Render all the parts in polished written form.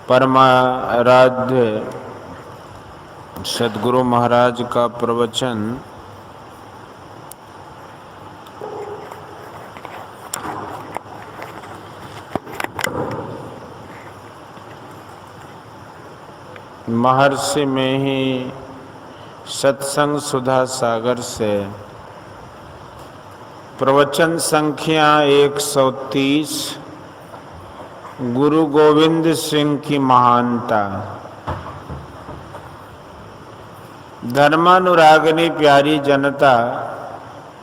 परमाराध्य सद्गुरु महाराज का प्रवचन महर्षि में ही सत्संग सुधा सागर से प्रवचन संख्या 130 गुरु गोविंद सिंह की महानता। धर्मानुरागिनी प्यारी जनता,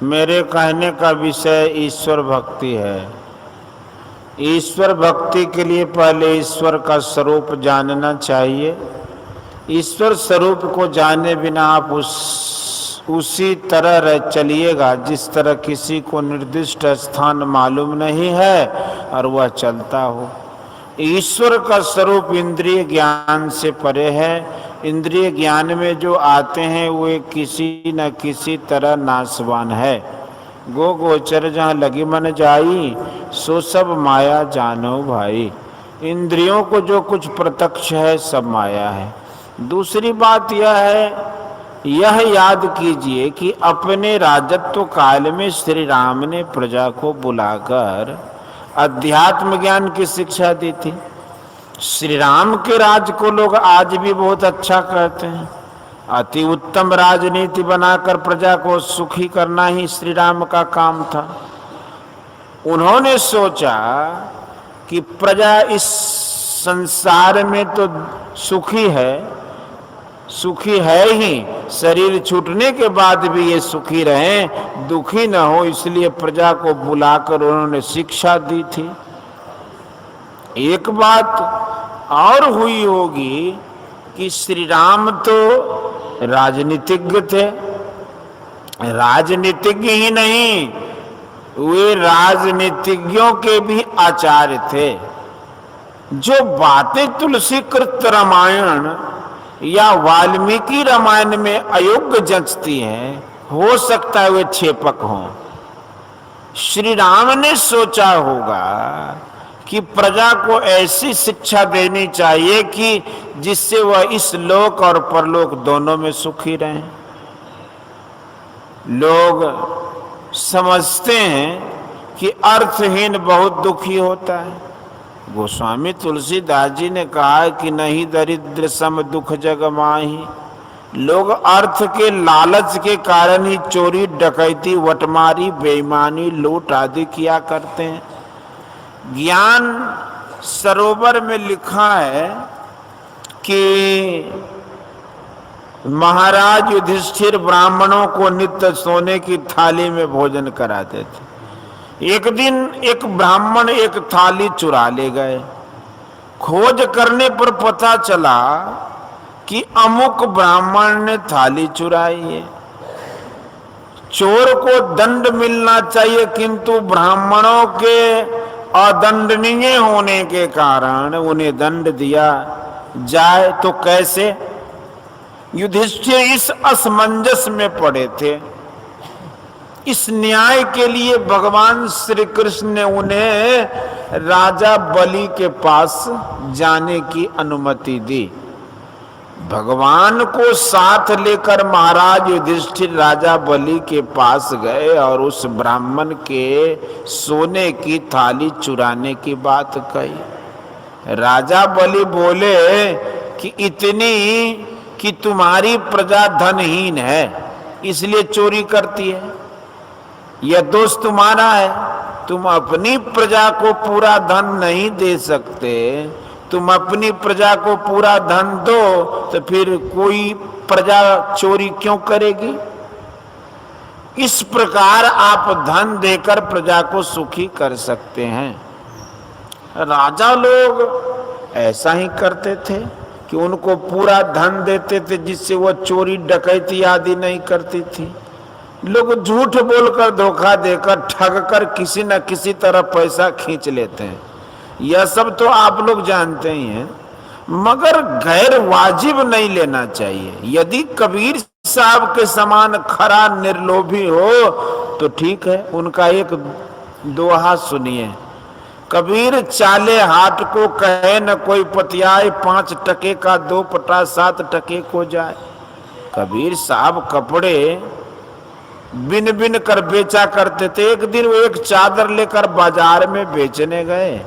मेरे कहने का विषय ईश्वर भक्ति है। ईश्वर भक्ति के लिए पहले ईश्वर का स्वरूप जानना चाहिए। ईश्वर स्वरूप को जाने बिना आप उसी तरह चलिएगा जिस तरह किसी को निर्दिष्ट स्थान मालूम नहीं है और वह चलता हो। ईश्वर का स्वरूप इंद्रिय ज्ञान से परे है। इंद्रिय ज्ञान में जो आते हैं वे किसी न किसी तरह नाशवान है। गो गोचर जहाँ लगी मन जाई, सो सब माया जानो भाई। इंद्रियों को जो कुछ प्रत्यक्ष है सब माया है। दूसरी बात यह याद कीजिए कि अपने राजत्व काल में श्री राम ने प्रजा को बुलाकर अध्यात्म ज्ञान की शिक्षा दी थी। श्री राम के राज को लोग आज भी बहुत अच्छा कहते हैं। अति उत्तम राजनीति बनाकर प्रजा को सुखी करना ही श्री राम का काम था। उन्होंने सोचा कि प्रजा इस संसार में तो सुखी है ही, शरीर छूटने के बाद भी ये सुखी रहें, दुखी न हो, इसलिए प्रजा को बुलाकर उन्होंने शिक्षा दी थी। एक बात और हुई होगी कि श्री राम तो राजनीतिज्ञ थे। राजनीतिज्ञ ही नहीं, वे राजनीतिज्ञों के भी आचार्य थे। जो बातें तुलसी कृत रामायण या वाल्मीकि रामायण में अयोग्य जचती हैं, हो सकता है वे छेपक हों। श्री राम ने सोचा होगा कि प्रजा को ऐसी शिक्षा देनी चाहिए कि जिससे वह इस लोक और परलोक दोनों में सुखी रहें। लोग समझते हैं कि अर्थहीन बहुत दुखी होता है। गोस्वामी तुलसीदास जी ने कहा कि नहीं दरिद्र सम दुख जग माही। लोग अर्थ के लालच के कारण ही चोरी, डकैती, वटमारी, बेईमानी, लूट आदि किया करते हैं। ज्ञान सरोवर में लिखा है कि महाराज युधिष्ठिर ब्राह्मणों को नित्य सोने की थाली में भोजन कराते थे। एक दिन एक ब्राह्मण एक थाली चुरा ले गए। खोज करने पर पता चला कि अमुक ब्राह्मण ने थाली चुराई है। चोर को दंड मिलना चाहिए, किंतु ब्राह्मणों के अदंडनीय होने के कारण उन्हें दंड दिया जाए तो कैसे? युधिष्ठिर इस असमंजस में पड़े थे। इस न्याय के लिए भगवान श्री कृष्ण ने उन्हें राजा बलि के पास जाने की अनुमति दी। भगवान को साथ लेकर महाराज युधिष्ठिर राजा बलि के पास गए और उस ब्राह्मण के सोने की थाली चुराने की बात कही। राजा बलि बोले कि इतनी कि तुम्हारी प्रजा धनहीन है इसलिए चोरी करती है। यह दोष तुम्हारा है। तुम अपनी प्रजा को पूरा धन नहीं दे सकते। तुम अपनी प्रजा को पूरा धन दो तो फिर कोई प्रजा चोरी क्यों करेगी? इस प्रकार आप धन देकर प्रजा को सुखी कर सकते हैं। राजा लोग ऐसा ही करते थे कि उनको पूरा धन देते थे जिससे वह चोरी, डकैती आदि नहीं करती थी। लोग झूठ बोलकर, धोखा देकर, ठग कर किसी न किसी तरह पैसा खींच लेते हैं। यह सब तो आप लोग जानते ही हैं, मगर गैर वाजिब नहीं लेना चाहिए। यदि कबीर साहब के समान खरा निर्लोभी हो तो ठीक है, उनका एक दोहा सुनिए कबीर चाले हाट को कहे न कोई पतियाए, 5 टके का 2 पटा 7 टके को जाए। कबीर साहब कपड़े बिन बिन कर बेचा करते थे। एक दिन वो एक चादर लेकर बाजार में बेचने गए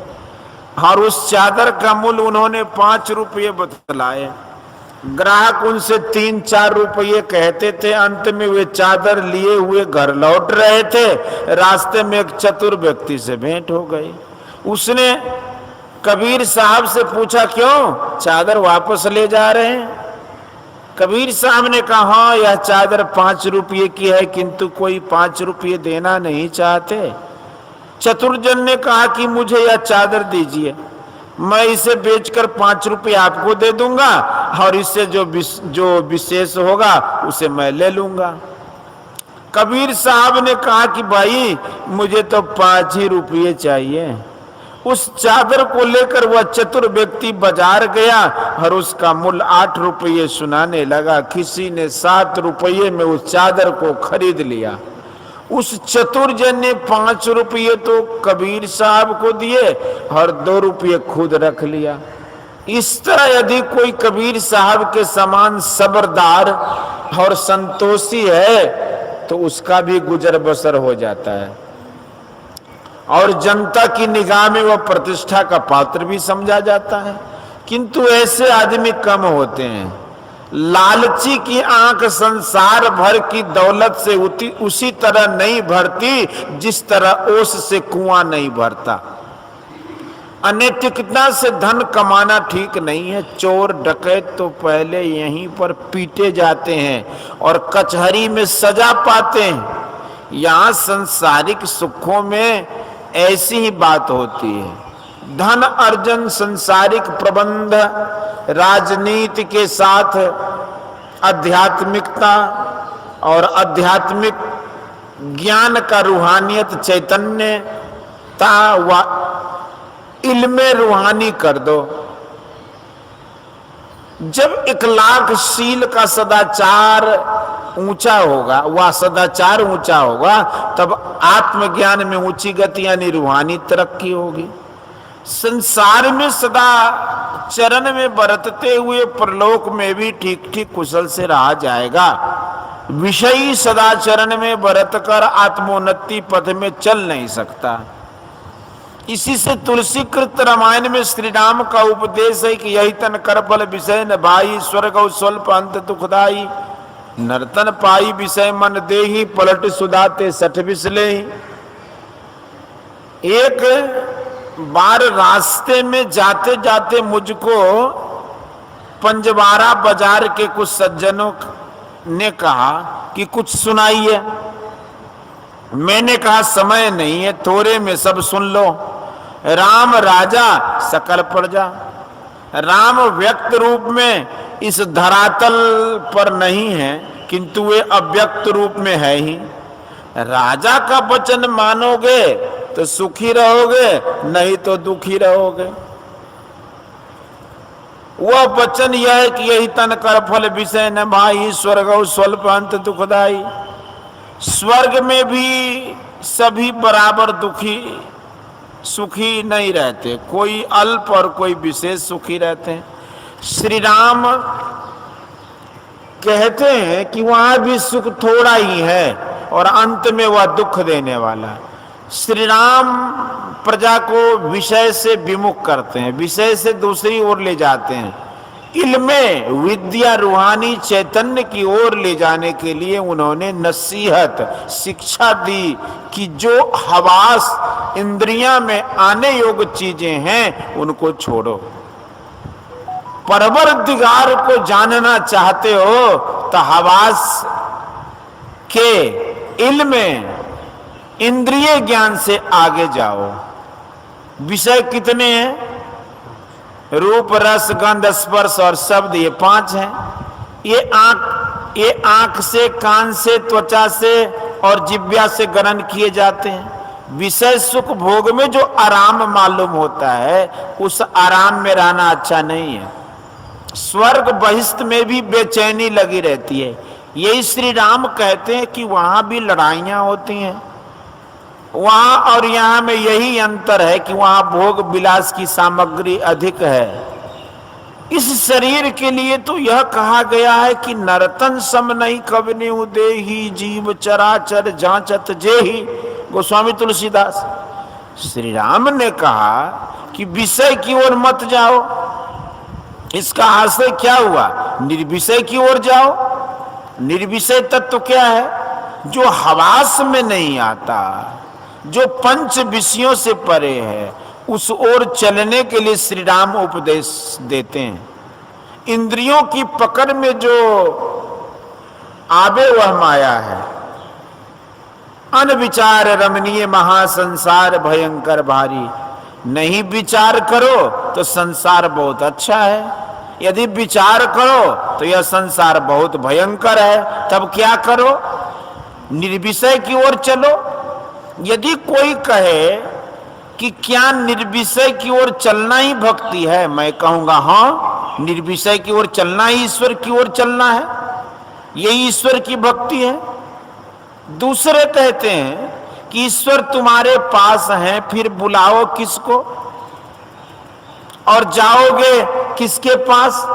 और उस चादर का मूल्य उन्होंने 5 रुपये बतलाए। ग्राहक उनसे 3-4 रुपये कहते थे। अंत में वे चादर लिए हुए घर लौट रहे थे। रास्ते में एक चतुर व्यक्ति से भेंट हो गई। उसने कबीर साहब से पूछा, क्यों चादर वापस ले जा रहे हैं? कबीर साहब ने कहा, हाँ यह चादर 5 रुपये की है, किंतु कोई 5 रुपये देना नहीं चाहते। चतुर्जन ने कहा कि मुझे यह चादर दीजिए, मैं इसे बेचकर 5 रुपये आपको दे दूंगा और इससे जो विशेष होगा उसे मैं ले लूंगा। कबीर साहब ने कहा कि भाई मुझे तो 5 ही रुपये चाहिए। उस चादर को लेकर वह चतुर व्यक्ति बाजार गया और उसका मूल्य 8 रुपये सुनाने लगा। किसी ने 7 रुपये में उस चादर को खरीद लिया। उस चतुर जन ने 5 रुपये तो कबीर साहब को दिए और 2 रुपये खुद रख लिया। इस तरह यदि कोई कबीर साहब के समान सबरदार और संतोषी है तो उसका भी गुजर बसर हो जाता है और जनता की निगाह में वह प्रतिष्ठा का पात्र भी समझा जाता है। किंतु ऐसे आदमी कम होते हैं। लालची की आंख संसार भर की दौलत से उसी तरह नहीं भरती जिस तरह ओस से कुआं नहीं भरता। अनैतिकता से धन कमाना ठीक नहीं है। चोर डकैत तो पहले यहीं पर पीटे जाते हैं और कचहरी में सजा पाते हैं। यहाँ सांसारिक सुखों में ऐसी ही बात होती है। धन अर्जन, सांसारिक प्रबंध, राजनीति के साथ आध्यात्मिकता और आध्यात्मिक ज्ञान का रूहानियत चैतन्यता व इल्मे रूहानी कर दो। जब इखलाकशील का सदाचार ऊंचा होगा, वह सदाचार ऊंचा होगा, तब आत्मज्ञान में ऊंची गति यानी रूहानी तरक्की होगी। संसार में सदा चरण में बरतते हुए परलोक में भी ठीक ठीक कुशल से रहा जाएगा। विषयी सदाचरण में बरतकर आत्मोन्नति पथ में चल नहीं सकता। इसी से तुलसी कृत रामायण में श्री राम का उपदेश है कि यही तन कर फल विषय न भाई, स्वर्ग स्वल्प अंत दुखदाई, नर्तन पाई विषय मन देही, पलट सुधाते 60 बिसले। एक बार रास्ते में जाते जाते मुझको पंजवारा बाजार के कुछ सज्जनों ने कहा कि कुछ सुनाइए। मैंने कहा समय नहीं है, थोड़े में सब सुन लो। राम राजा सकल प्रजा। राम व्यक्त रूप में इस धरातल पर नहीं है, किंतु वे अव्यक्त रूप में है ही। राजा का वचन मानोगे तो सुखी रहोगे, नहीं तो दुखी रहोगे। वह वचन यह है कि यही तन कर फल विषय न भाई, स्वर्ग स्वल्प अंत दुखदाई। स्वर्ग में भी सभी बराबर दुखी सुखी नहीं रहते, कोई अल्प और कोई विशेष सुखी रहते हैं। श्री राम कहते हैं कि वहां भी सुख थोड़ा ही है और अंत में वह दुख देने वाला। श्री राम प्रजा को विषय से विमुख करते हैं, विषय से दूसरी ओर ले जाते हैं। इल्मे विद्या रूहानी चैतन्य की ओर ले जाने के लिए उन्होंने नसीहत शिक्षा दी कि जो हवास इंद्रियां में आने योग्य चीजें हैं उनको छोड़ो। परवरदिगार को जानना चाहते हो तो हवास के इल्म इंद्रिय ज्ञान से आगे जाओ। विषय कितने हैं? रूप रस गंध स्पर्श और शब्द, ये 5 हैं। ये आंख से, कान से, त्वचा से और जिह्वा से ग्रहण किए जाते हैं। विषय सुख भोग में जो आराम मालूम होता है उस आराम में रहना अच्छा नहीं है। स्वर्ग बहिष्ठ में भी बेचैनी लगी रहती है। यही श्री राम कहते हैं कि वहां भी लड़ाइयां होती हैं। वहां और यहां में यही अंतर है कि वहां भोग विलास की सामग्री अधिक है। इस शरीर के लिए तो यह कहा गया है कि नर्तन सम नहीं कवने उदेही जीव चराचर जांचत जेही। गोस्वामी तुलसीदास, श्री राम ने कहा कि विषय की ओर मत जाओ। इसका आशय क्या हुआ? निर्विषय की ओर जाओ। निर्विषय तत्व क्या है? जो हवास में नहीं आता, जो पंच विषयों से परे है, उस ओर चलने के लिए श्री राम उपदेश देते हैं। इंद्रियों की पकड़ में जो आवे वह माया है। अनविचार रमणीय महासंसार भयंकर भारी। नहीं विचार करो तो संसार बहुत अच्छा है, यदि विचार करो तो यह संसार बहुत भयंकर है। तब क्या करो? निर्विषय की ओर चलो। यदि कोई कहे कि क्या निर्विषय की ओर चलना ही भक्ति है, मैं कहूंगा हाँ, निर्विषय की ओर चलना ही ईश्वर की ओर चलना है, यही ईश्वर की भक्ति है। दूसरे कहते हैं कि ईश्वर तुम्हारे पास हैं, फिर बुलाओ किसको और जाओगे किसके पास?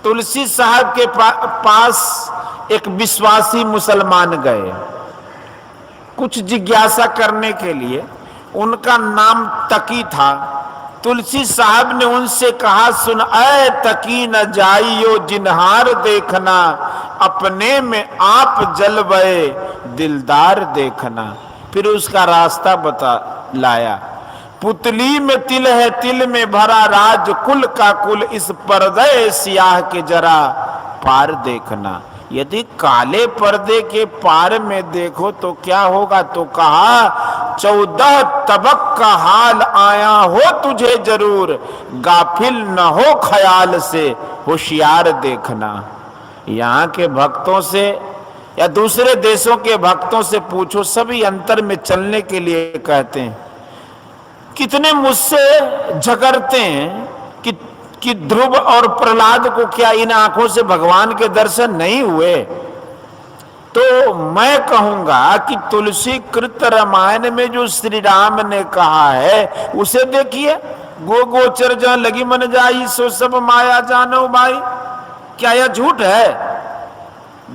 तुलसी साहब के पास एक विश्वासी मुसलमान गए कुछ जिज्ञासा करने के लिए। उनका नाम तकी था। तुलसी साहब ने उनसे कहा, सुन ऐ तकी न जाइयो जिन्हार देखना, अपने में आप जलवे दिलदार देखना। फिर उसका रास्ता बता लाया। पुतली में तिल है, तिल में भरा राज कुल का कुल, इस पर्दे सियाह के जरा पार देखना। यदि काले पर्दे के पार में देखो तो क्या होगा? तो कहा 14 तबक का हाल आया हो तुझे जरूर, गाफिल न हो ख्याल से होशियार देखना। यहाँ के भक्तों से या दूसरे देशों के भक्तों से पूछो, सभी अंतर में चलने के लिए कहते हैं। कितने मुझसे झगड़ते हैं कि ध्रुव और प्रहलाद को क्या इन आंखों से भगवान के दर्शन नहीं हुए? तो मैं कहूंगा कि तुलसी कृत रामायण में जो श्री राम ने कहा है उसे देखिए। गो गोचर जहाँ लगी मन जाई, सो सब माया जानो भाई। क्या यह झूठ है?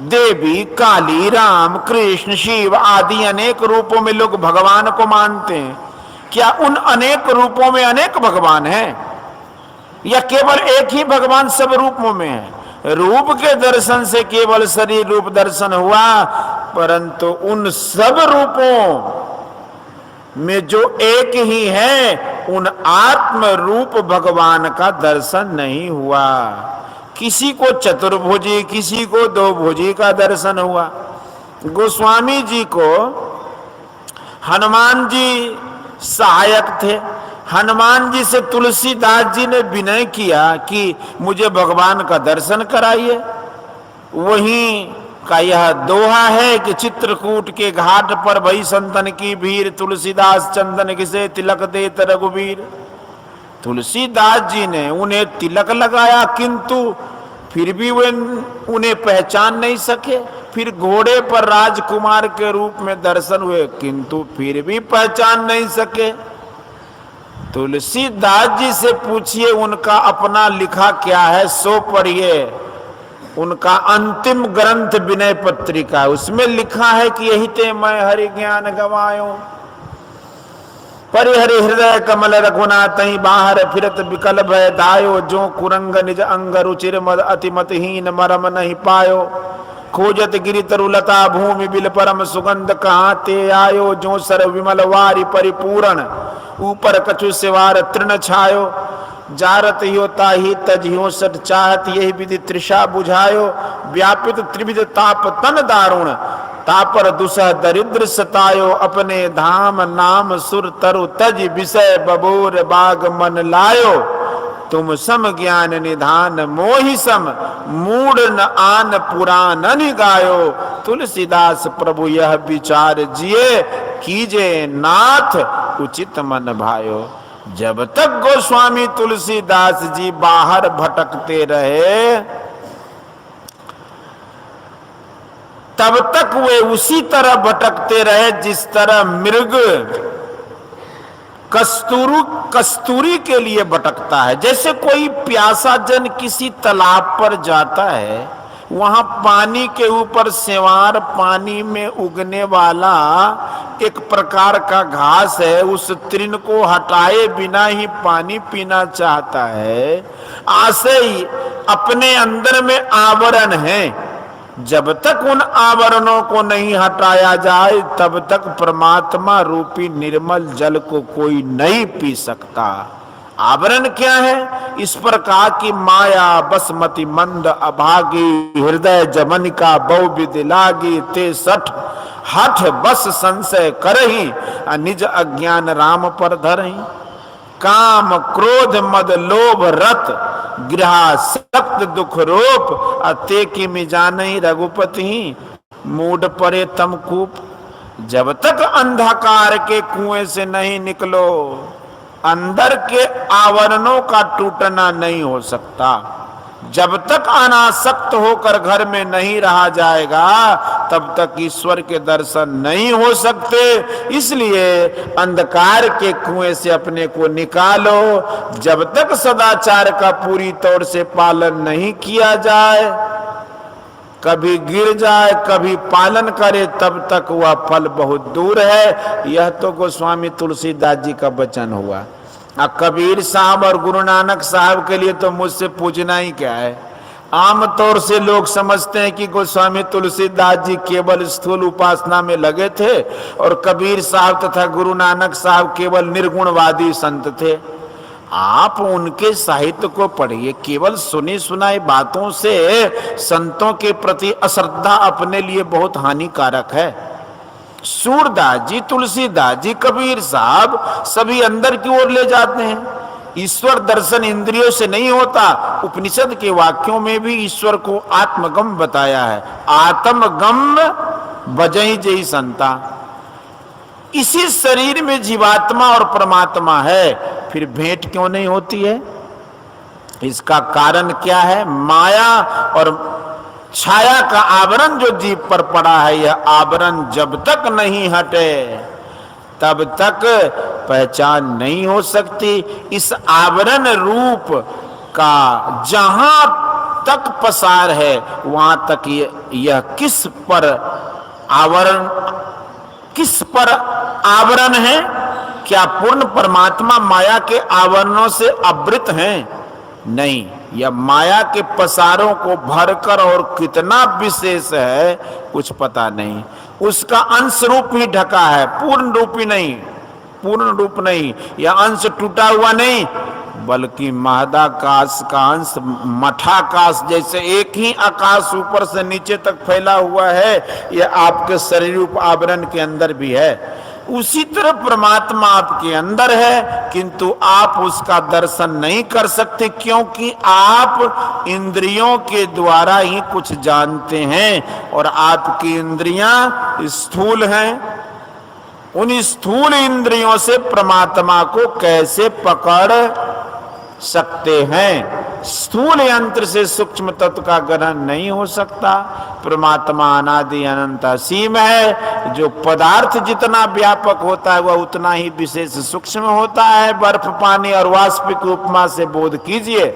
देवी, काली, राम, कृष्ण, शिव आदि अनेक रूपों में लोग भगवान को मानते हैं। क्या उन अनेक रूपों में अनेक भगवान हैं या केवल एक ही भगवान सब रूपों में है? रूप के दर्शन से केवल शरीर रूप दर्शन हुआ, परंतु उन सब रूपों में जो एक ही है, उन आत्म रूप भगवान का दर्शन नहीं हुआ। किसी को चतुर्भुजी, किसी को दो भुजी का दर्शन हुआ। गोस्वामी जी को हनुमान जी सहायक थे। हनुमान जी से तुलसीदास जी ने विनय किया कि मुझे भगवान का दर्शन कराइए। वहीं का यह दोहा है कि चित्रकूट के घाट पर भई संतन की भीड़, तुलसीदास चंदन किसे तिलक देत रघुवीर। तुलसीदास जी ने उन्हें तिलक लगाया, किंतु फिर भी वे उन्हें पहचान नहीं सके। फिर घोड़े पर राजकुमार के रूप में दर्शन हुए, किंतु फिर भी पहचान नहीं सके। तुलसीदास जी से पूछिए, उनका अपना लिखा क्या है सो पढ़िए। उनका अंतिम ग्रंथ विनय पत्रिका, उसमें लिखा है कि यही ते मैं हरि ज्ञान गवायो, परिहरि हृदय कमल रघुनाथ ही बाहर फिरत विकल भय दायो, जो कुरंग निज अंग रुचिर मद अतिमतहीन मरम नहीं पायो, खोजत गिरि तरुलता भूमि बिल परम सुगंध कहाँ ते आयो, जो सर विमल वारी परिपूर्ण ऊपर कछु सिवार तृण छायो, जारत हियो ताही तज हियो सट चाहत, यही विधि तृषा बुझायो, व्यापित त्रिविध ताप तन दारुण, तापर दुसह दरिद्र सतायो, अपने धाम नाम सुर तरु तज विषय बबोर बाग मन लायो, तुम सम ज्ञान निधान मोहि सम मूड न आन पुराण गायो। तुलसीदास प्रभु यह विचार जिए, कीजे नाथ उचित मन भायो। जब तक गोस्वामी तुलसीदास जी बाहर भटकते रहे, तब तक वे उसी तरह भटकते रहे जिस तरह मृग कस्तूरी के लिए भटकता है। जैसे कोई प्यासा जन किसी तालाब पर जाता है, वहां पानी के ऊपर सेवार पानी में उगने वाला एक प्रकार का घास है, उस तृण को हटाए बिना ही पानी पीना चाहता है। ऐसे ही अपने अंदर में आवरण है, जब तक उन आवरणों को नहीं हटाया जाए तब तक परमात्मा रूपी निर्मल जल को कोई नहीं पी सकता। आवरण क्या है? इस पर कहा कि माया बसमती मंद अभागी, हृदय जमनिका बहु विधि लागी, ते सठ हठ बस संशय करही, निज अज्ञान राम पर धरही। काम क्रोध मद लोभ रत, गृहा सक्त दुख रोप, अते की मिजानई रघुपति, मूड परे तमकूप। जब तक अंधकार के कुएं से नहीं निकलो, अंदर के आवरणों का टूटना नहीं हो सकता। जब तक अनासक्त होकर घर में नहीं रहा जाएगा तब तक ईश्वर के दर्शन नहीं हो सकते। इसलिए अंधकार के कुएं से अपने को निकालो। जब तक सदाचार का पूरी तौर से पालन नहीं किया जाए, कभी गिर जाए कभी पालन करे, तब तक वह फल बहुत दूर है। यह तो गोस्वामी तुलसीदास जी का वचन हुआ। कबीर साहब और गुरु नानक साहब के लिए तो मुझसे पूछना ही क्या है। आमतौर से लोग समझते हैं कि गोस्वामी तुलसीदास जी केवल स्थूल उपासना में लगे थे और कबीर साहब तथा गुरु नानक साहब केवल निर्गुणवादी संत थे। आप उनके साहित्य को पढ़िए। केवल सुनी सुनाई बातों से संतों के प्रति अश्रद्धा अपने लिए बहुत हानिकारक है। सूरदास जी, तुलसीदास जी, कबीर साहब सभी अंदर की ओर ले जाते हैं। ईश्वर दर्शन इंद्रियों से नहीं होता। उपनिषद के वाक्यों में भी ईश्वर को आत्मगम बताया है। आत्मगम बजई जई संता। इसी शरीर में जीवात्मा और परमात्मा है, फिर भेंट क्यों नहीं होती है? इसका कारण क्या है? माया और छाया का आवरण जो जीव पर पड़ा है, यह आवरण जब तक नहीं हटे तब तक पहचान नहीं हो सकती। इस आवरण रूप का जहां तक पसार है वहां तक यह किस पर आवरण है? क्या पूर्ण परमात्मा माया के आवरणों से आवृत हैं? नहीं, यह माया के पसारों को भरकर और कितना विशेष है कुछ पता नहीं। उसका अंश रूप ही ढका है, पूर्ण रूप ही नहीं, पूर्ण रूप नहीं। यह अंश टूटा हुआ नहीं, बल्कि महदाकाश का अंश मठाकाश जैसे एक ही आकाश ऊपर से नीचे तक फैला हुआ है, यह आपके शरीर रूप आवरण के अंदर भी है। उसी तरह परमात्मा आपके अंदर है, किंतु आप उसका दर्शन नहीं कर सकते, क्योंकि आप इंद्रियों के द्वारा ही कुछ जानते हैं और आपकी इंद्रियां स्थूल हैं। उन स्थूल इंद्रियों से परमात्मा को कैसे पकड़ सकते हैं? स्थूल यंत्र से सूक्ष्म तत्व का ग्रहण नहीं हो सकता। परमात्मा अनादि अनंत असीम है। जो पदार्थ जितना व्यापक होता है वह उतना ही विशेष सूक्ष्म होता है। बर्फ पानी और वाष्पिक उपमा से बोध कीजिए,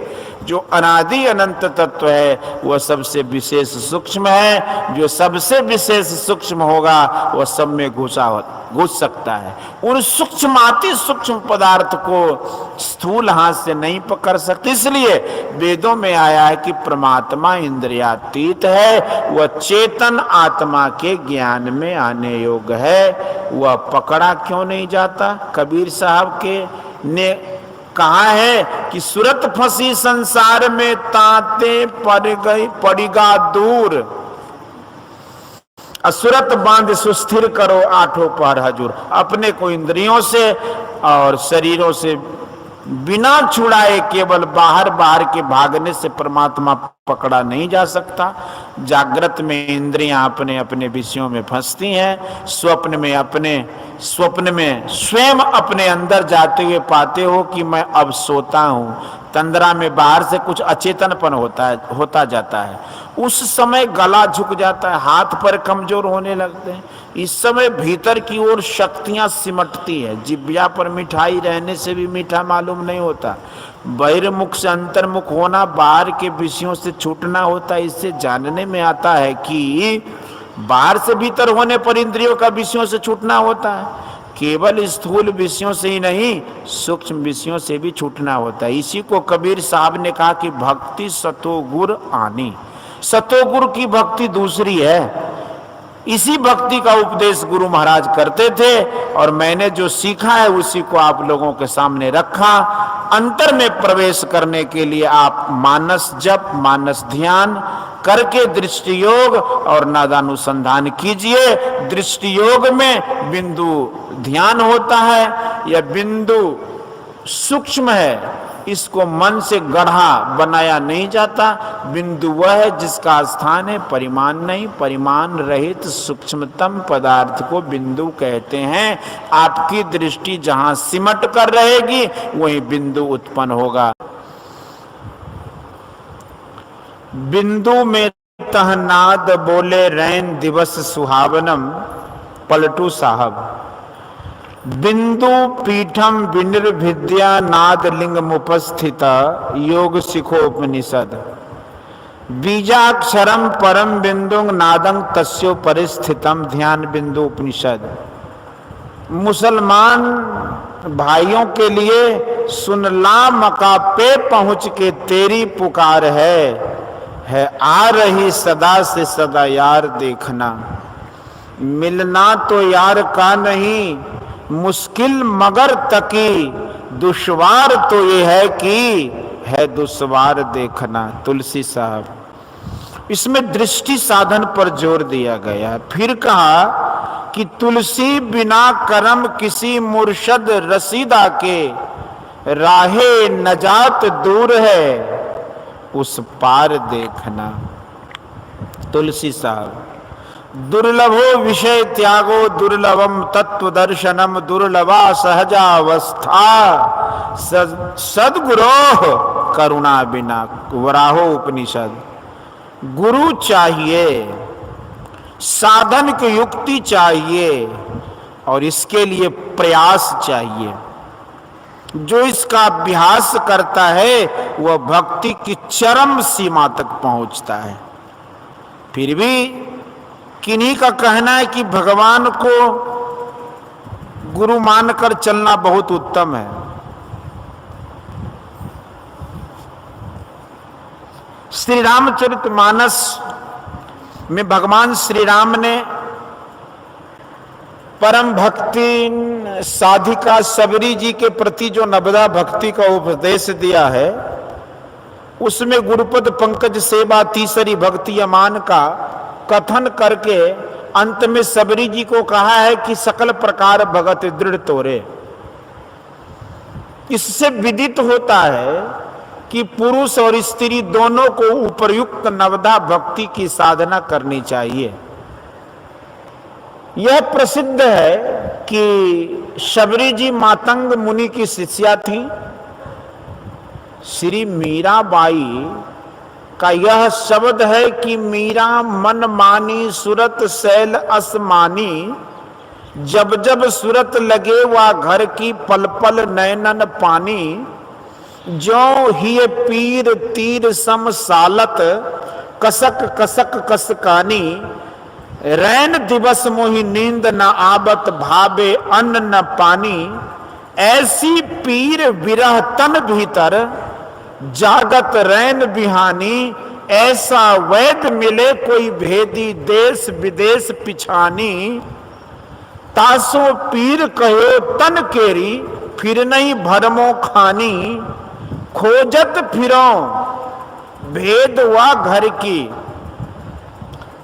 जो अनादि अनंत तत्व है वह सबसे विशेष सूक्ष्म है। जो सबसे विशेष सूक्ष्म होगा वह सब में घुस सकता है। उन सूक्ष्माति सूक्ष्म पदार्थ को स्थूल हाथ से नहीं पकड़ सकते। इसलिए वेदों में आया है कि परमात्मा इंद्रियातीत है, वह चेतन आत्मा के ज्ञान में आने योग्य है। वह पकड़ा क्यों नहीं जाता? कबीर साहब के ने कहा है कि सूरत फंसी संसार में ताते पड़ेगा दूर, असुरत बांध सुस्थिर करो आठों पहर हजूर। अपने को इंद्रियों से और शरीरों से बिना छुड़ाए केवल बाहर बाहर के भागने से परमात्मा पकड़ा नहीं जा सकता। जागृत में इंद्रियां अपने अपने विषयों में फंसती हैं, स्वप्न में स्वयं अपने अंदर जाते हुए पाते हो कि मैं अब सोता हूं। तंद्रा में बाहर से कुछ अचेतनपन होता जाता है उस समय गला झुक जाता है, हाथ पर कमजोर होने लगते हैं। इस समय भीतर की ओर शक्तियां सिमटती है। जिब्या पर मिठाई रहने से भी मीठा मालूम नहीं होता। बहिर्मुख से अंतर्मुख होना, बाहर के विषयों से छूटना होता है। इससे जानने में आता है कि बाहर से भीतर होने पर इंद्रियों का विषयों से छूटना होता है। केवल स्थूल विषयों से ही नहीं, सूक्ष्म विषयों से भी छूटना होता है। इसी को कबीर साहब ने कहा कि भक्ति सतोगुर आनी। सतोगुर की भक्ति दूसरी है। इसी भक्ति का उपदेश गुरु महाराज करते थे और मैंने जो सीखा है उसी को आप लोगों के सामने रखा। अंतर में प्रवेश करने के लिए आप मानस जप, मानस ध्यान करके दृष्टि योग और नादानुसंधान कीजिए। दृष्टि योग में बिंदु ध्यान होता है, यह बिंदु सूक्ष्म है, इसको मन से गढ़ा बनाया नहीं जाता। बिंदु वह है जिसका स्थान है परिमाण नहीं, परिमाण रहित सूक्ष्मतम पदार्थ को बिंदु कहते हैं। आपकी दृष्टि जहां सिमट कर रहेगी वही बिंदु उत्पन्न होगा। बिंदु में तहनाद बोले रैन दिवस सुहावनम, पलटू साहब। बिंदु पीठम विनिर्भिद्या नाद लिंग मुपस्थिता, योग सिखोपनिषद। बीजाक्षरम परम बिंदु नादं तस्यो परिस्थितम, ध्यान बिंदु उपनिषद। मुसलमान भाइयों के लिए सुनला मका पे पहुंच के तेरी पुकार है आ रही सदा से सदा यार देखना। मिलना तो यार का नहीं, मुश्किल मगर तकी, दुश्वार तो ये है कि है दुश्वार देखना। तुलसी साहब। इसमें दृष्टि साधन पर जोर दिया गया। फिर कहा कि तुलसी बिना करम किसी मुर्शद रसीदा के, राहे नजात दूर है उस पार देखना। तुलसी साहब। दुर्लभो विषय त्यागो दुर्लभम तत्व दर्शनम, दुर्लभा सहजावस्था सदगुरो करुणा बिना, वराहो उपनिषद। गुरु चाहिए, साधन की युक्ति चाहिए और इसके लिए प्रयास चाहिए। जो इसका अभ्यास करता है वह भक्ति की चरम सीमा तक पहुंचता है। फिर भी किन्हीं का कहना है कि भगवान को गुरु मानकर चलना बहुत उत्तम है। श्री रामचरितमानस में भगवान श्री राम ने परम भक्ति साधिका सबरी जी के प्रति जो नवदा भक्ति का उपदेश दिया है, उसमें गुरुपद पंकज सेवा तीसरी भक्ति अमान का कथन करके अंत में सबरी जी को कहा है कि सकल प्रकार भगत दृढ़ तोरे। इससे विदित होता है कि पुरुष और स्त्री दोनों को उपयुक्त नवदा भक्ति की साधना करनी चाहिए। यह प्रसिद्ध है कि शबरी जी मातंग मुनि की शिष्या थी। श्री मीराबाई का यह शब्द है कि मीरा मन मानी सूरत सैल असमानी, जब जब सूरत लगे वह घर की पल पल नैनन पानी। जो ही पीर तीर सम सालत, कसक कसक कसकानी। रैन दिवस मोहि नींद न आवत, भावे अन्न न पानी। ऐसी पीर विरह तन भीतर, जागत रैन बिहानी। ऐसा वैद मिले कोई भेदी, देश विदेश पिछानी। तासो पीर कहो तन केरी, फिर नहीं भरमो खानी। खोजत फिरो भेद वा घर की,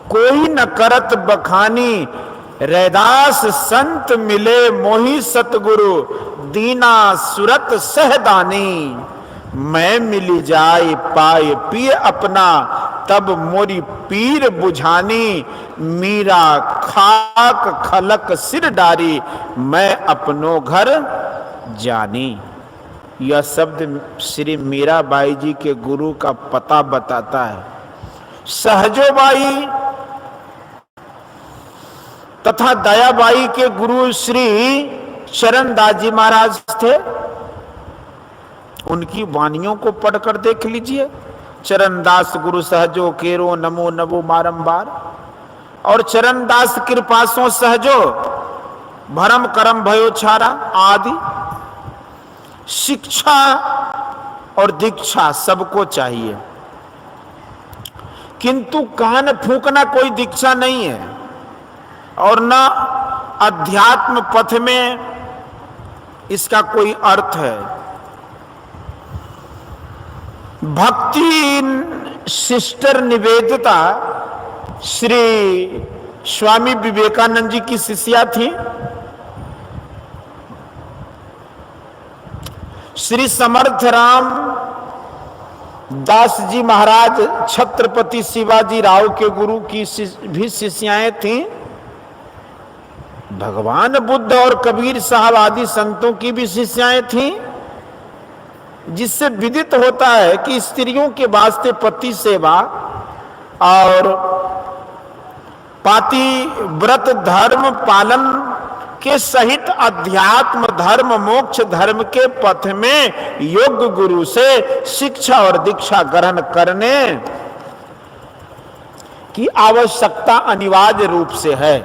कोई न करत बखानी। रैदास संत मिले मोहि सतगुरु, दीना सुरत सहदानी। मैं मिली जाए पाए पिय अपना, तब मोरी पीर बुझानी। मीरा खाक खलक सिर डारी, मैं अपनो घर जानी। यह शब्द श्री मीराबाई जी के गुरु का पता बताता है। सहजोबाई तथा दयाबाई के गुरु श्री चरणदास जी महाराज थे। उनकी वाणियों को पढ़कर देख लीजिए। चरणदास गुरु सहजो केरो नमो नमो बारंबार, और चरणदास कृपासों सहजो भरम करम भयो छारा आदि। शिक्षा और दीक्षा सबको चाहिए, किंतु कान फूंकना कोई दीक्षा नहीं है, और न अध्यात्म पथ में इसका कोई अर्थ है। भक्ति सिस्टर निवेदिता श्री स्वामी विवेकानंद जी की शिष्या थी। श्री समर्थ राम दास जी महाराज छत्रपति शिवाजी राव के गुरु की भी शिष्याएं थीं। भगवान बुद्ध और कबीर साहब आदि संतों की भी शिष्याएं थीं, जिससे विदित होता है कि स्त्रियों के वास्ते पति सेवा और पाति व्रत धर्म पालन के सहित अध्यात्म धर्म मोक्ष धर्म के पथ में योग्य गुरु से शिक्षा और दीक्षा ग्रहण करने की आवश्यकता अनिवार्य रूप से है।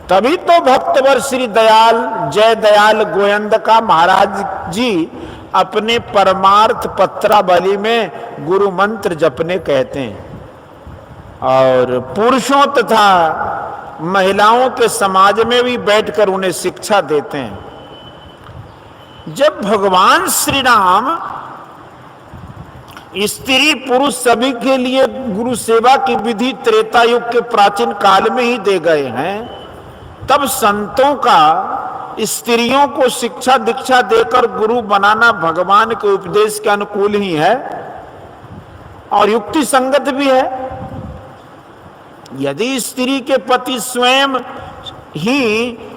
तभी तो भक्तवर श्री दयाल जय दयाल गोयंदका महाराज जी अपने परमार्थ पत्रावली में गुरु मंत्र जपने कहते हैं, और पुरुषों तथा महिलाओं के समाज में भी बैठकर उन्हें शिक्षा देते हैं। जब भगवान श्री राम स्त्री पुरुष सभी के लिए गुरु सेवा की विधि त्रेता युग के प्राचीन काल में ही दे गए हैं, तब संतों का स्त्रियों को शिक्षा दीक्षा देकर गुरु बनाना भगवान के उपदेश के अनुकूल ही है और युक्ति संगत भी है। यदि स्त्री के पति स्वयं ही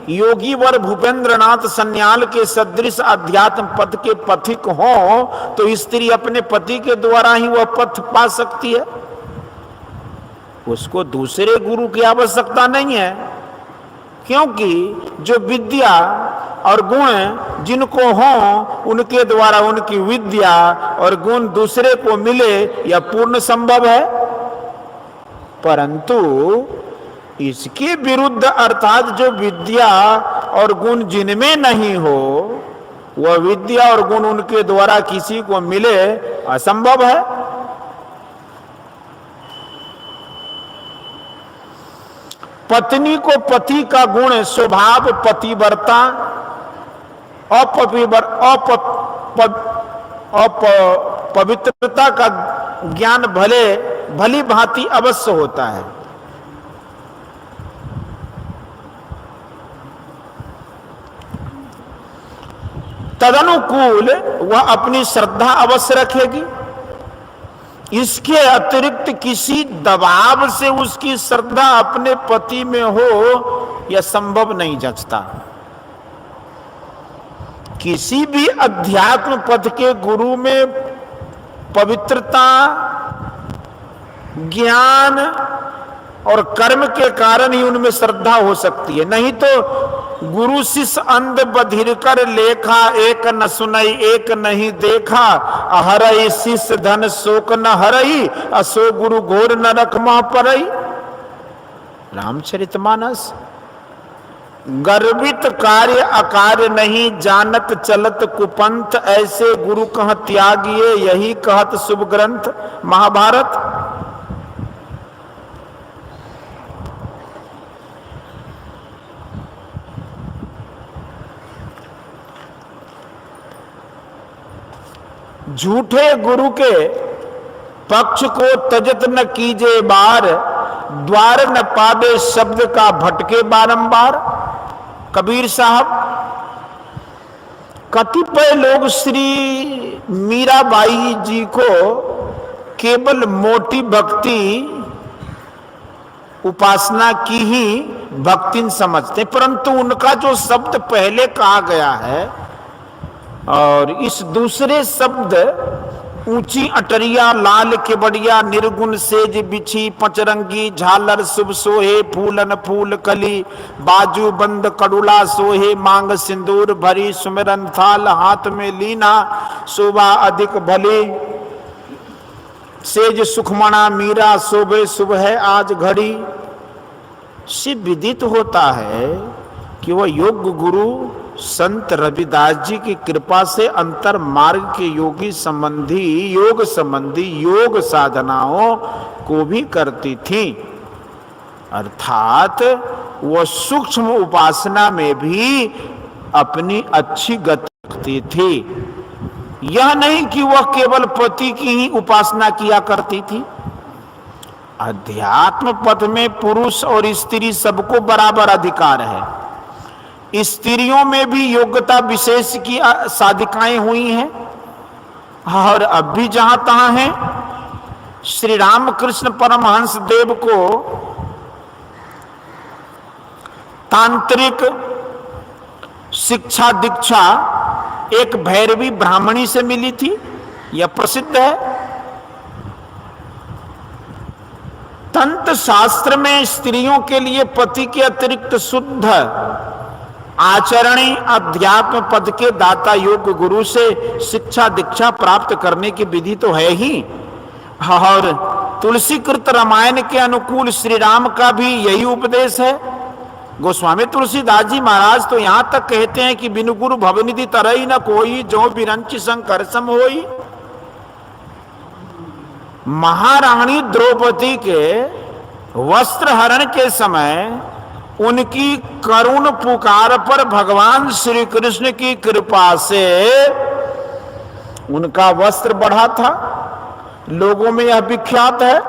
योगी वर भूपेंद्रनाथ सन्याल के सदृश अध्यात्म पथ के पथिक हो, तो स्त्री अपने पति के द्वारा ही वह पथ पा सकती है। उसको दूसरे गुरु की आवश्यकता नहीं है, क्योंकि जो विद्या और गुण जिनको हो उनके द्वारा उनकी विद्या और गुण दूसरे को मिले, यह पूर्ण संभव है। परंतु इसके विरुद्ध अर्थात जो विद्या और गुण जिनमें नहीं हो, वह विद्या और गुण उनके द्वारा किसी को मिले, असंभव है। पत्नी को पति का गुण स्वभाव पतिव्रता पवित्रता का ज्ञान भली भांति अवश्य होता है। तदनुकूल वह अपनी श्रद्धा अवश्य रखेगी। इसके अतिरिक्त किसी दबाव से उसकी श्रद्धा अपने पति में हो, यह संभव नहीं जचता। किसी भी अध्यात्म पथ के गुरु में पवित्रता, ज्ञान और कर्म के कारण ही उनमें श्रद्धा हो सकती है। नहीं तो गुरु शिष्य अंध बधिर कर लेखा, एक न सुनई एक नहीं देखा, हरई शिष्य धन शोक न हरई, असो गुरु घोर न रखमा परई। रामचरितमानस। गर्वित कार्य अकार्य नहीं जानत चलत कुपंथ, ऐसे गुरु कह त्यागिए यही कहत शुभ ग्रंथ महाभारत। झूठे गुरु के पक्ष को तजत न कीजे बार, द्वार न पादे शब्द का भटके बारंबार। कबीर साहब। कतिपय लोग श्री मीराबाई जी को केवल मोटी भक्ति उपासना की ही भक्ति समझते, परंतु उनका जो शब्द पहले कहा गया है और इस दूसरे शब्द ऊंची अटरिया लाल केवड़िया निर्गुण सेज बिछी पचरंगी झालर शुभ सोहे फूलन फूल कली बाजू बंद कड़ुला सोहे मांग सिंदूर भरी सुमिरन थाल हाथ में लीना शोभा अधिक भली सेज सुखमणा मीरा शोभे शुभ है आज घड़ी से विदित होता है कि वह योग गुरु संत रविदास जी की कृपा से अंतर मार्ग के योग संबंधी योग साधनाओं को भी करती थी, अर्थात वह सूक्ष्म उपासना में भी अपनी अच्छी गति रखती थी। यह नहीं कि वह केवल पति की ही उपासना किया करती थी। अध्यात्म पथ में पुरुष और स्त्री सबको बराबर अधिकार है। स्त्रियों में भी योग्यता विशेष की साधिकाएं हुई हैं और अब भी जहां तहां हैं। श्री रामकृष्ण परमहंस देव को तांत्रिक शिक्षा दीक्षा एक भैरवी ब्राह्मणी से मिली थी, यह प्रसिद्ध है। तंत्र शास्त्र में स्त्रियों के लिए पति के अतिरिक्त शुद्ध आचरणी अध्यात्म पद के दाता योग गुरु से शिक्षा दीक्षा प्राप्त करने की विधि तो है ही, और तुलसी कृत रामायण के अनुकूल श्री राम का भी यही उपदेश है। गोस्वामी तुलसीदास जी महाराज तो यहां तक कहते हैं कि बिनु गुरु भवनिधि तरई न कोई जो बिरंची शंकर सम होई। महारानी द्रौपदी के वस्त्र हरण के समय उनकी करुण पुकार पर भगवान श्री कृष्ण की कृपा से उनका वस्त्र बढ़ा था, लोगों में यह विख्यात है।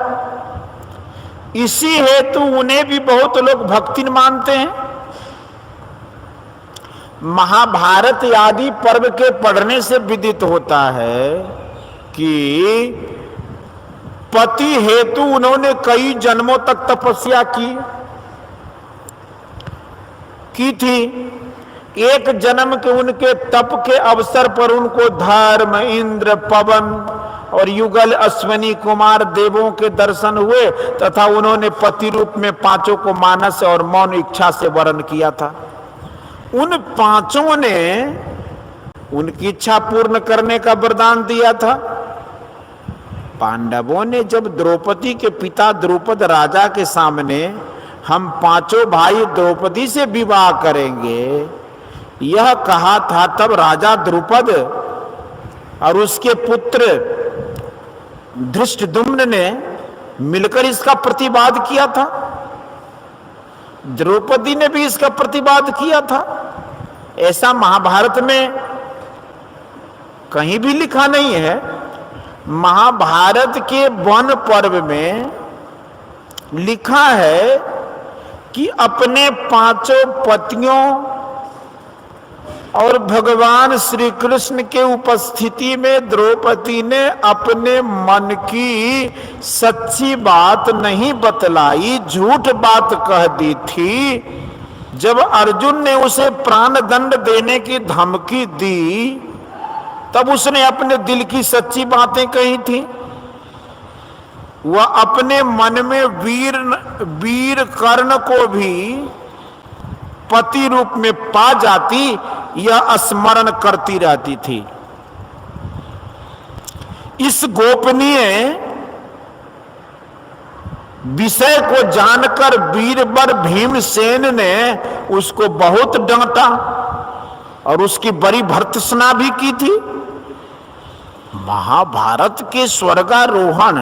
इसी हेतु उन्हें भी बहुत लोग भक्तिन मानते हैं। महाभारत आदि पर्व के पढ़ने से विदित होता है कि पति हेतु उन्होंने कई जन्मों तक तपस्या की थी। एक जन्म के उनके तप के अवसर पर उनको धर्म इंद्र पवन और युगल अश्वनी कुमार देवों के दर्शन हुए तथा उन्होंने पति रूप में पांचों को मानस और मौन इच्छा से वरण किया था। उन पांचों ने उनकी इच्छा पूर्ण करने का वरदान दिया था। पांडवों ने जब द्रौपदी के पिता द्रुपद राजा के सामने हम पांचों भाई द्रौपदी से विवाह करेंगे यह कहा था, तब राजा द्रुपद और उसके पुत्र धृष्टद्युम्न ने मिलकर इसका प्रतिवाद किया था। द्रौपदी ने भी इसका प्रतिवाद किया था। ऐसा महाभारत में कहीं भी लिखा नहीं है। महाभारत के वन पर्व में लिखा है कि अपने पांचों पतियों और भगवान श्री कृष्ण के उपस्थिति में द्रौपदी ने अपने मन की सच्ची बात नहीं बतलाई, झूठ बात कह दी थी। जब अर्जुन ने उसे प्राण दंड देने की धमकी दी तब उसने अपने दिल की सच्ची बातें कही थी। वह अपने मन में वीर कर्ण को भी पति रूप में पा जाती, यह स्मरण करती रहती थी। इस गोपनीय विषय को जानकर वीरवर भीमसेन ने उसको बहुत डांटा और उसकी बड़ी भर्त्सना भी की थी। महाभारत के स्वर्गारोहण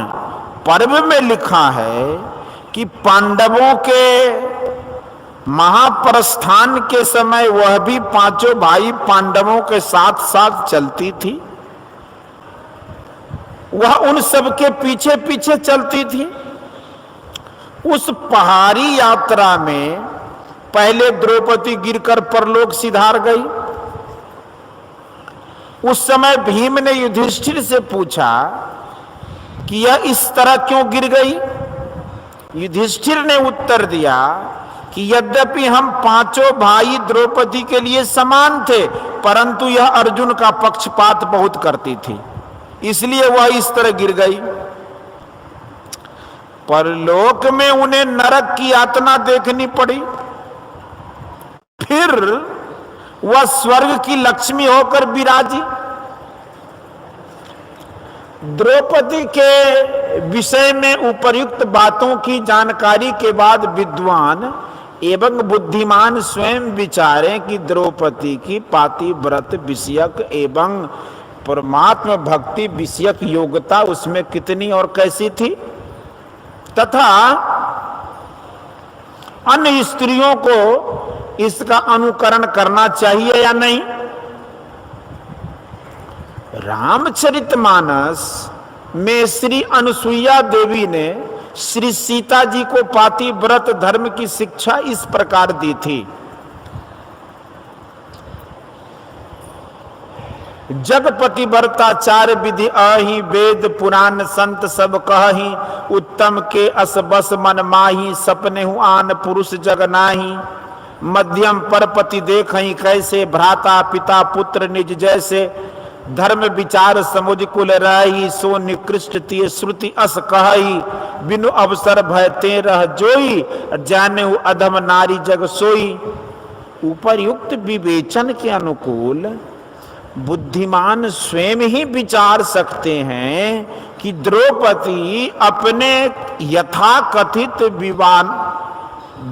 पर्व में लिखा है कि पांडवों के महाप्रस्थान के समय वह भी पांचों भाई पांडवों के साथ साथ चलती थी। वह उन सब के पीछे पीछे चलती थी। उस पहाड़ी यात्रा में पहले द्रौपदी गिरकर परलोक सिधार गई। उस समय भीम ने युधिष्ठिर से पूछा कि यह इस तरह क्यों गिर गई। युधिष्ठिर ने उत्तर दिया कि यद्यपि हम पांचों भाई द्रौपदी के लिए समान थे, परंतु यह अर्जुन का पक्षपात बहुत करती थी। इसलिए वह इस तरह गिर गई। परलोक में उन्हें नरक की यातना देखनी पड़ी, फिर वह स्वर्ग की लक्ष्मी होकर विराजी। द्रौपदी के विषय में उपर्युक्त बातों की जानकारी के बाद विद्वान एवं बुद्धिमान स्वयं विचारें कि द्रौपदी की पातिव्रत विषयक एवं परमात्म भक्ति विषयक योग्यता उसमें कितनी और कैसी थी, तथा अन्य स्त्रियों को इसका अनुकरण करना चाहिए या नहीं। रामचरितमानस में श्री अनुसुईया देवी ने श्री सीता जी को पातिव्रत धर्म की शिक्षा इस प्रकार दी थी। जगपति व्रताचार विधि अहि, वेद पुराण संत सब कहहि, उत्तम के अस बस मन माही, सपने हूँ आन पुरुष जग नाही। मध्यम परपति देखहि कैसे, भ्राता पिता पुत्र निज जैसे, धर्म विचार समुझ कुल रही, सो निकृष्ट तिय श्रुति अस कहई, बिनु अवसर भय ते रह जोई, जाने अधम नारी जग सोई। उपर्युक्त विवेचन के अनुकूल बुद्धिमान स्वयं ही विचार सकते हैं कि द्रौपदी अपने यथाकथित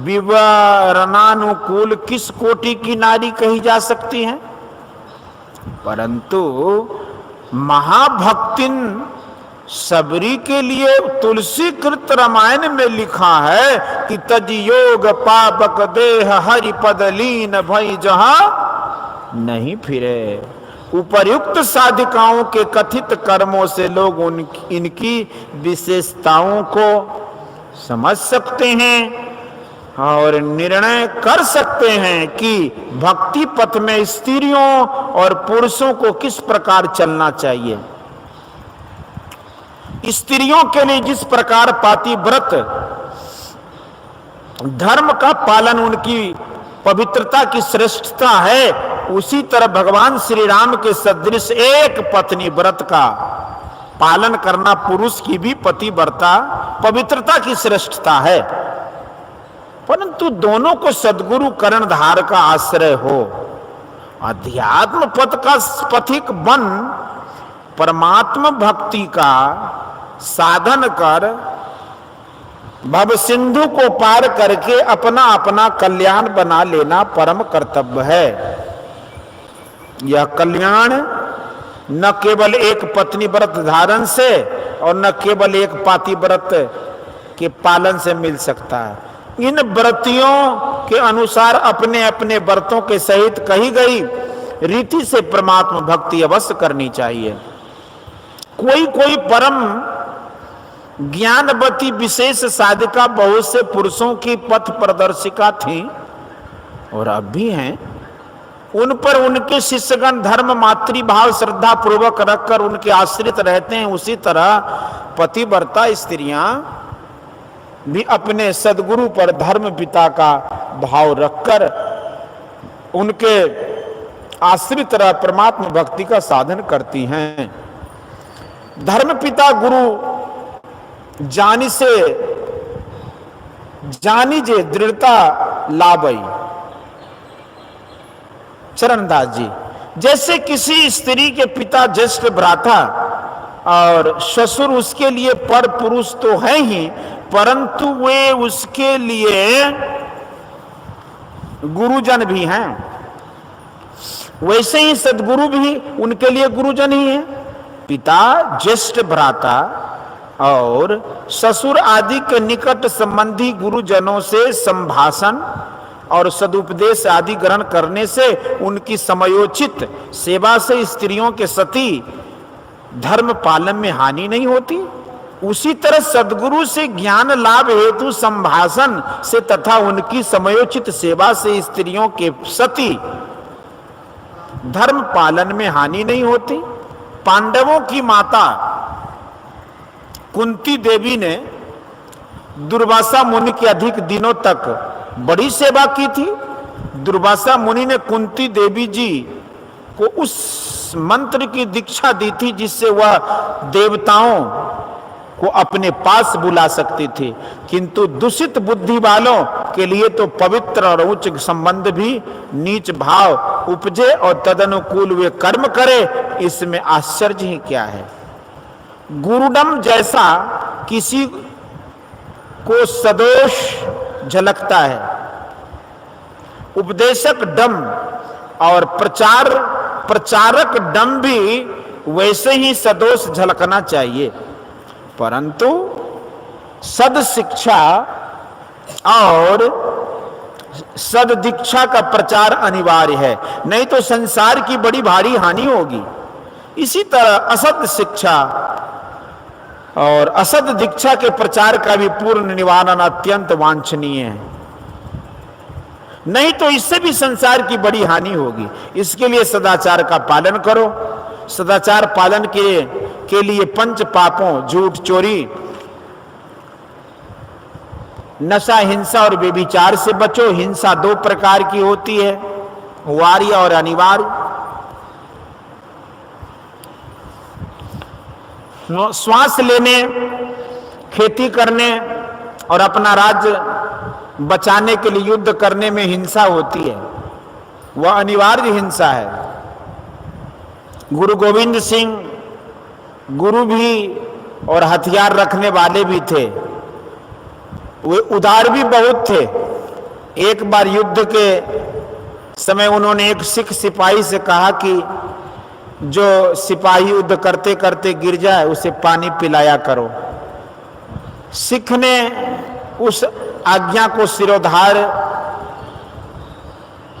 विवरणानुकूल किस कोटि की नारी कही जा सकती है, परंतु महाभक्तिन सबरी के लिए तुलसी कृत रामायण में लिखा है कि तज योग पावक देह हरि पद लीन भई जहां नहीं फिरे। उपर्युक्त साधिकाओं के कथित कर्मों से लोग इनकी विशेषताओं को समझ सकते हैं और निर्णय कर सकते हैं कि भक्ति पथ में स्त्रियों और पुरुषों को किस प्रकार चलना चाहिए। स्त्रियों के लिए जिस प्रकार पातिव्रत धर्म का पालन उनकी पवित्रता की श्रेष्ठता है, उसी तरह भगवान श्री राम के सदृश एक पत्नी व्रत का पालन करना पुरुष की भी पतिव्रता पवित्रता की श्रेष्ठता है। परंतु दोनों को सद्गुरु कर्णधार का आश्रय हो, अध्यात्म पथ का पथिक बन परमात्म भक्ति का साधन कर भव सिंधु को पार करके अपना अपना कल्याण बना लेना परम कर्तव्य है। यह कल्याण न केवल एक पत्नी व्रत धारण से और न केवल एक पातिव्रत के पालन से मिल सकता है। इन व्रतियों के अनुसार अपने अपने व्रतों के सहित कही गई रीति से परमात्मा भक्ति अवश्य करनी चाहिए। कोई कोई परम ज्ञानवती विशेष साधिका बहुत से पुरुषों की पथ प्रदर्शिका थी और अब भी हैं। उन पर उनके शिष्यगण धर्म मातृभाव श्रद्धा पूर्वक रखकर उनके आश्रित रहते हैं। उसी तरह पतिव्रता स्त्रियां भी अपने सदगुरु पर धर्म पिता का भाव रखकर उनके आश्रित रह परमात्मा भक्ति का साधन करती हैं। धर्म पिता गुरु जानी जे दृढ़ता लाभई। चरणदास जी, जैसे किसी स्त्री के पिता ज्येष्ठ भ्राता और ससुर उसके लिए पर पुरुष तो है ही, परंतु वे उसके लिए गुरुजन भी हैं। वैसे ही सदगुरु भी उनके लिए गुरुजन ही है। पिता ज्येष्ठ भ्राता और ससुर आदि के निकट संबंधी गुरुजनों से संभाषण और सदुपदेश आदि ग्रहण करने से उनकी समयोचित सेवा से स्त्रियों के सती धर्म पालन में हानि नहीं होती। उसी तरह सदगुरु से ज्ञान लाभ हेतु संभाषण से तथा उनकी समयोचित सेवा से स्त्रियों के सती धर्म पालन में हानि नहीं होती। पांडवों की माता कुंती देवी ने दुर्वासा मुनि के अधिक दिनों तक बड़ी सेवा की थी। दुर्वासा मुनि ने कुंती देवी जी को उस मंत्र की दीक्षा दी थी जिससे वह देवताओं को अपने पास बुला सकती थी, किंतु दूषित बुद्धि वालों के लिए तो पवित्र और उच्च संबंध भी नीच भाव उपजे और तदनुकूल वे कर्म करे, इसमें आश्चर्य ही क्या है। गुरुडम जैसा किसी को सदोष झलकता है, उपदेशक डम और प्रचारक डम भी वैसे ही सदोष झलकना चाहिए, परंतु सद शिक्षा और सद दीक्षा का प्रचार अनिवार्य है, नहीं तो संसार की बड़ी भारी हानि होगी। इसी तरह असद शिक्षा और असद दीक्षा के प्रचार का भी पूर्ण निवारण अत्यंत वांछनीय है, नहीं तो इससे भी संसार की बड़ी हानि होगी। इसके लिए सदाचार का पालन करो। सदाचार पालन के लिए पंच पापों झूठ, चोरी, नशा, हिंसा और व्यभिचार से बचो। हिंसा 2 प्रकार की होती है, वार्य और अनिवार्य। श्वास लेने, खेती करने और अपना राज्य बचाने के लिए युद्ध करने में हिंसा होती है, वह अनिवार्य हिंसा है। गुरु गोविंद सिंह गुरु भी और हथियार रखने वाले भी थे, वे उदार भी बहुत थे। एक बार युद्ध के समय उन्होंने एक सिख सिपाही से कहा कि जो सिपाही युद्ध करते करते गिर जाए उसे पानी पिलाया करो। सिख ने उस आज्ञा को सिरोधार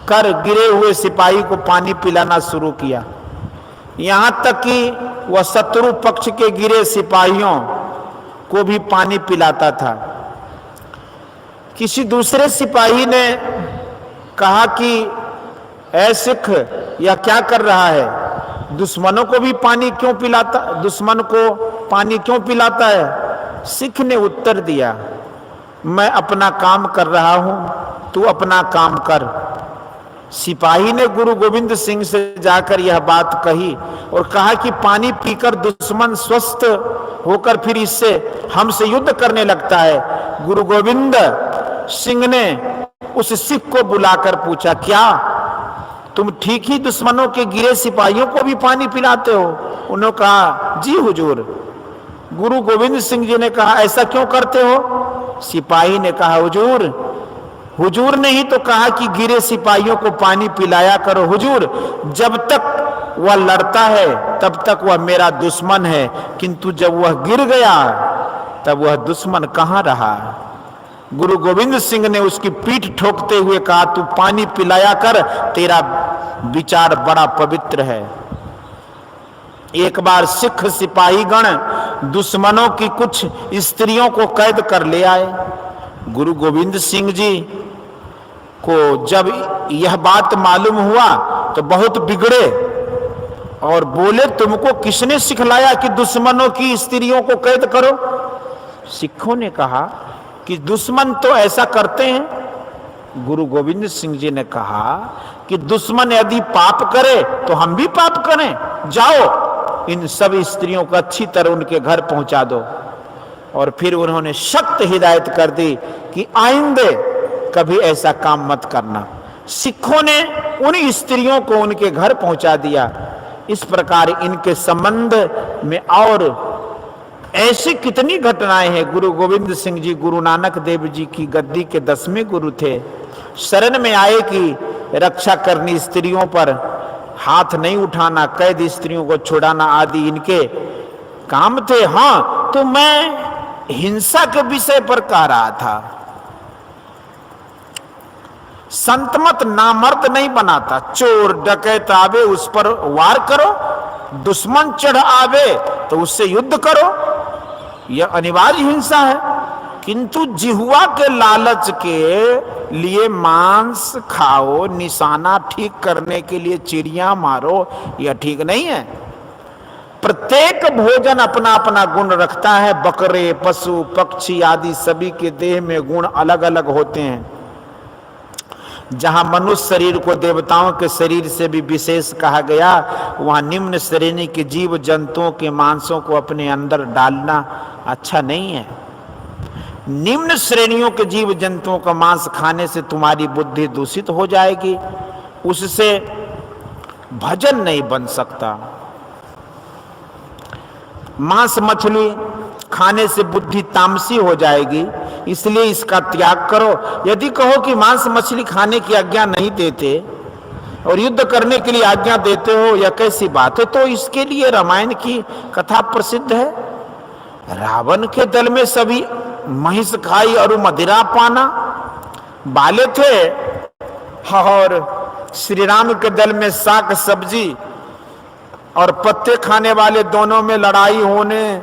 कर गिरे हुए सिपाही को पानी पिलाना शुरू किया, यहां तक कि वह शत्रु पक्ष के गिरे सिपाहियों को भी पानी पिलाता था। किसी दूसरे सिपाही ने कहा कि ऐ सिख, यह क्या कर रहा है? दुश्मन को पानी क्यों पिलाता है? सिख ने उत्तर दिया, मैं अपना काम कर रहा हूं, तू अपना काम कर। सिपाही ने गुरु गोविंद सिंह से जाकर यह बात कही और कहा कि पानी पीकर दुश्मन स्वस्थ होकर फिर इससे हमसे युद्ध करने लगता है। गुरु गोविंद सिंह ने उस सिख को बुलाकर पूछा, क्या तुम ठीक ही दुश्मनों के गिरे सिपाहियों को भी पानी पिलाते हो? उन्होंने कहा, जी हुजूर। गुरु गोविंद सिंह जी ने कहा, ऐसा क्यों करते हो? सिपाही ने कहा, हुजूर ने ही तो कहा कि गिरे सिपाहियों को पानी पिलाया करो। हुजूर, जब तक वह लड़ता है तब तक वह मेरा दुश्मन है, किंतु जब वह गिर गया तब वह दुश्मन कहां रहा? गुरु गोविंद सिंह ने उसकी पीठ ठोकते हुए कहा, तू पानी पिलाया कर, तेरा विचार बड़ा पवित्र है। एक बार सिख सिपाहीगण दुश्मनों की कुछ स्त्रियों को कैद कर ले आए। गुरु गोविंद सिंह जी को जब यह बात मालूम हुआ तो बहुत बिगड़े और बोले, तुमको किसने सिखलाया कि दुश्मनों की स्त्रियों को कैद करो? सिखों ने कहा कि दुश्मन तो ऐसा करते हैं। गुरु गोविंद सिंह जी ने कहा कि दुश्मन यदि पाप करे तो हम भी पाप करें, जाओ इन सब स्त्रियों को अच्छी तरह उनके घर पहुंचा दो। और फिर उन्होंने सख्त हिदायत कर दी कि आइंदे कभी ऐसा काम मत करना। सिखों ने उन स्त्रियों को उनके घर पहुंचा दिया। इस प्रकार इनके संबंध में और ऐसी कितनी घटनाएं हैं। गुरु गोविंद सिंह जी गुरु नानक देव जी की गद्दी के 10वें गुरु थे। शरण में आए कि रक्षा करनी, स्त्रियों पर हाथ नहीं उठाना, कैद स्त्रियों को छुड़ाना आदि इनके काम थे। हाँ, तो मैं हिंसा के विषय पर कह रहा था। संतमत नामर्द नहीं बनाता। चोर डकैत आवे उस पर वार करो, दुश्मन चढ़ आवे तो उससे युद्ध करो, यह अनिवार्य हिंसा है। किंतु जिहुआ के लालच के लिए मांस खाओ, निशाना ठीक करने के लिए चिड़िया मारो, यह ठीक नहीं है। प्रत्येक भोजन अपना अपना गुण रखता है। बकरे, पशु, पक्षी आदि सभी के देह में गुण अलग अलग होते हैं। जहां मनुष्य शरीर को देवताओं के शरीर से भी विशेष कहा गया, वहां निम्न श्रेणी के जीव जंतुओं के मांसों को अपने अंदर डालना अच्छा नहीं है। निम्न श्रेणियों के जीव जंतुओं का मांस खाने से तुम्हारी बुद्धि दूषित हो जाएगी, उससे भजन नहीं बन सकता। मांस मछली खाने से बुद्धि तामसी हो जाएगी, इसलिए इसका त्याग करो। यदि कहो कि मांस मछली खाने की आज्ञा नहीं देते और युद्ध करने के लिए आज्ञा देते हो, यह कैसी बात है? तो इसके लिए रामायण की कथा प्रसिद्ध है। रावण के दल में सभी महिष खाई और मदिरा पाना वाले थे, और श्री राम के दल में साग सब्जी और पत्ते खाने वाले दोनों में लड़ाई होने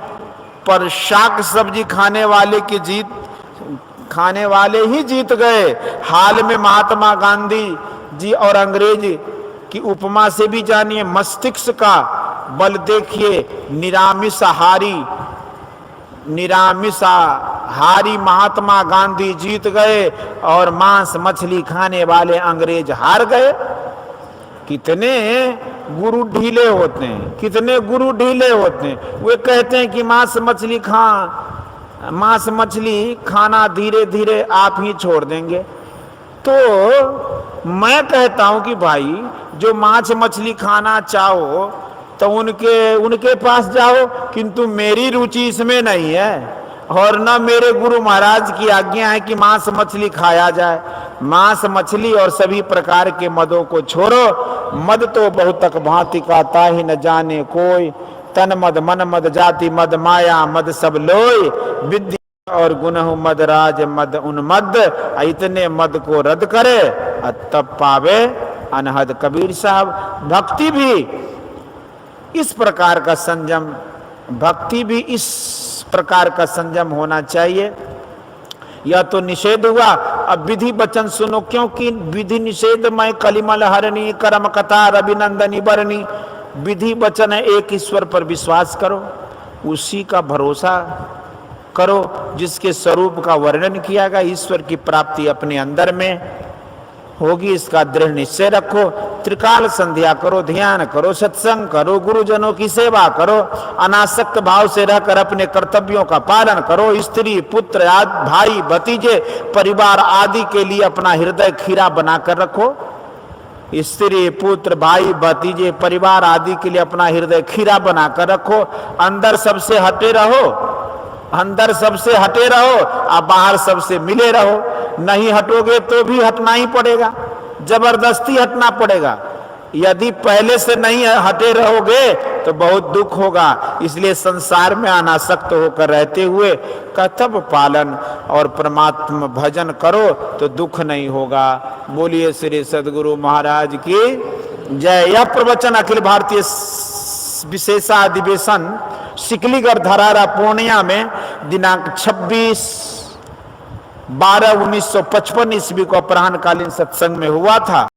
पर शाक सब्जी खाने वाले ही जीत गए। हाल में महात्मा गांधी जी और अंग्रेज की उपमा से भी जानिए, मस्तिष्क का बल देखिए। निरामिषाहारी महात्मा गांधी जीत गए और मांस मछली खाने वाले अंग्रेज हार गए। कितने गुरु ढीले होते हैं, कितने गुरु ढीले होते हैं। वे कहते हैं कि मांस मछली खाना धीरे धीरे आप ही छोड़ देंगे। तो मैं कहता हूं कि भाई, जो मांस मछली खाना चाहो तो उनके पास जाओ, किंतु मेरी रुचि इसमें नहीं है, और न मेरे गुरु महाराज की आज्ञा है कि मांस मछली खाया जाए। मांस मछली और सभी प्रकार के मदों को छोड़ो। मद तो बहुतक भांति का ताहि न जाने कोई, तन मद मन मद जाति मद माया मद सब लोय, विद्या और गुनहु मद राज मद उन्मद, इतने मद को रद्द करे तब पावे अनहद। कबीर साहब, भक्ति भी इस प्रकार का संयम होना चाहिए। यह तो निषेध हुआ, अब विधि वचन सुनो, क्योंकि विधि निषेध में कलिमल हरणी कर्म कथा रविनंदनी बरनी। विधि वचन है, एक ईश्वर पर विश्वास करो, उसी का भरोसा करो जिसके स्वरूप का वर्णन किया गया। ईश्वर की प्राप्ति अपने अंदर में होगी, इसका दृढ़ निश्चय रखो। त्रिकाल संध्या करो, ध्यान करो, सत्संग करो, गुरुजनों की सेवा करो, अनासक्त भाव से रहकर अपने कर्तव्यों का पालन करो। स्त्री पुत्र भाई भतीजे परिवार आदि के लिए अपना हृदय खीरा बनाकर रखो। स्त्री पुत्र भाई भतीजे परिवार आदि के लिए अपना हृदय खीरा बनाकर रखो। अंदर सबसे हटे रहो, और बाहर सबसे मिले रहो। नहीं हटोगे तो भी हटना ही पड़ेगा, जबरदस्ती हटना पड़ेगा। यदि पहले से नहीं हटे रहोगे तो बहुत दुख होगा। इसलिए संसार में अनासक्त होकर रहते हुए कर्तव्य पालन और परमात्मा भजन करो तो दुख नहीं होगा। बोलिए श्री सद्गुरु महाराज की जय। यह प्रवचन अखिल भारतीय विशेषाधिवेशन सिकलीगढ़ धरारा पूर्णिया में दिनांक 26/12/1955 ईस्वी को अपराह्नकालीन सत्संग में हुआ था।